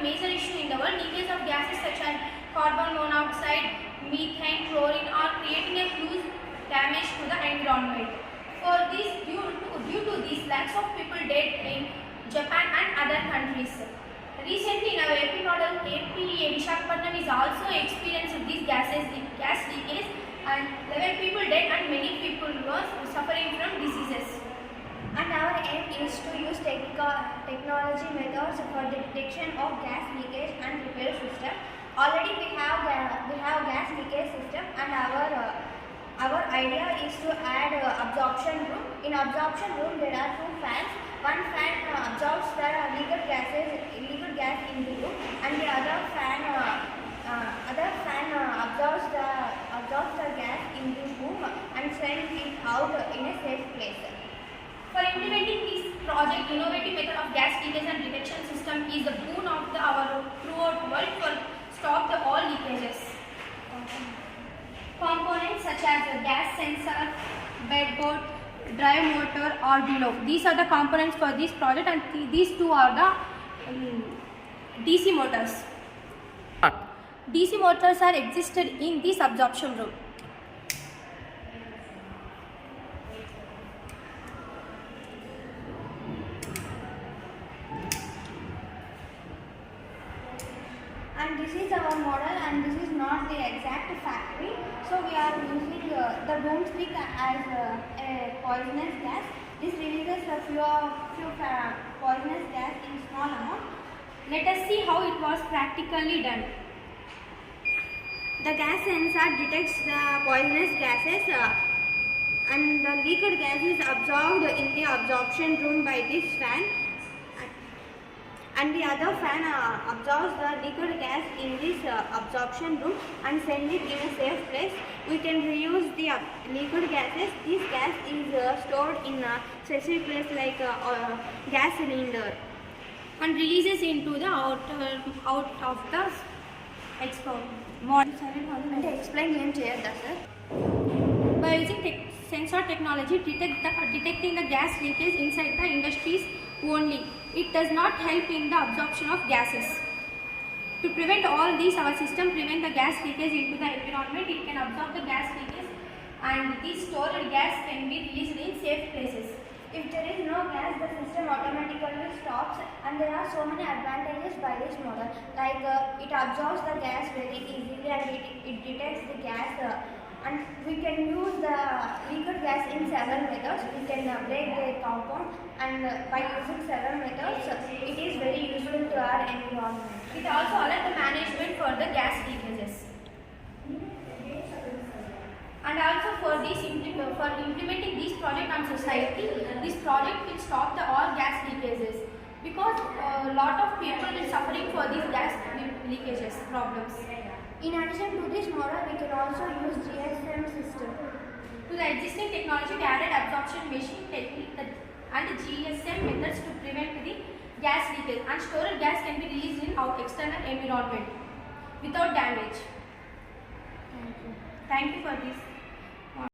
major issue in the world. Leakage of gases such as carbon monoxide, methane, chlorine are creating a huge damage to the environment. For this, due to this, lakhs of people dead in Japan and other countries. Recently, in our AP model, APA Visakhapatnam is also experienced these gas leakage, and 11 people dead and many people were suffering from diseases. And our aim is to use technology methods for the detection of gas leakage and repair system. Already we have gas leakage system, and our idea is to add absorption room. In absorption room there are two fans. One fan absorbs the leaked gas in the room, and the other fan absorbs the gas in the room and sends it out in a safe place. For implementing this project, innovative method of gas leakage and detection system is the boon of our throughout world for stop all leakages. Components such as the gas sensor, bedboard, drive motor are below. These are the components for this project, and these two are the DC motors. DC motors are existed in this absorption room. And this is our model, and this is not the exact factory. So we are using the broomstick as a poisonous gas. This releases a few poisonous gas in small amount. Let us see how it was practically done. The gas sensor detects the poisonous gases and the leaked gas is absorbed in the absorption room by this fan, and the other fan absorbs the leaked gas in this absorption room and sends it in a safe place. We can reuse the leaked gases. This gas is stored in a specific place like a gas cylinder and releases into the out of the expo. Explain sir. By using sensor technology, detecting the gas leakage inside the industries only. It does not help in the absorption of gases. To prevent all these, our system prevents the gas leakage into the environment. It can absorb the gas leakage, and this stored gas can be released in safe places. If there is no gas, the system automatically stops, and there are so many advantages by this model. Like it absorbs the gas very easily, and it detects the gas, and we can use the leaked gas in several methods. We can break the compound, and by using several methods, it is very useful to our environment. It also allows the management for the gas leakages. And also for implementing this project on society, this project will stop all gas leakages, because a lot of people are suffering for these gas leakages problems. In addition to this model, we can also use GSM system. To the existing technology, we added absorption machine technique and GSM methods to prevent the gas leakage, and stored gas can be released in our external environment without damage. Thank you. Thank you for this.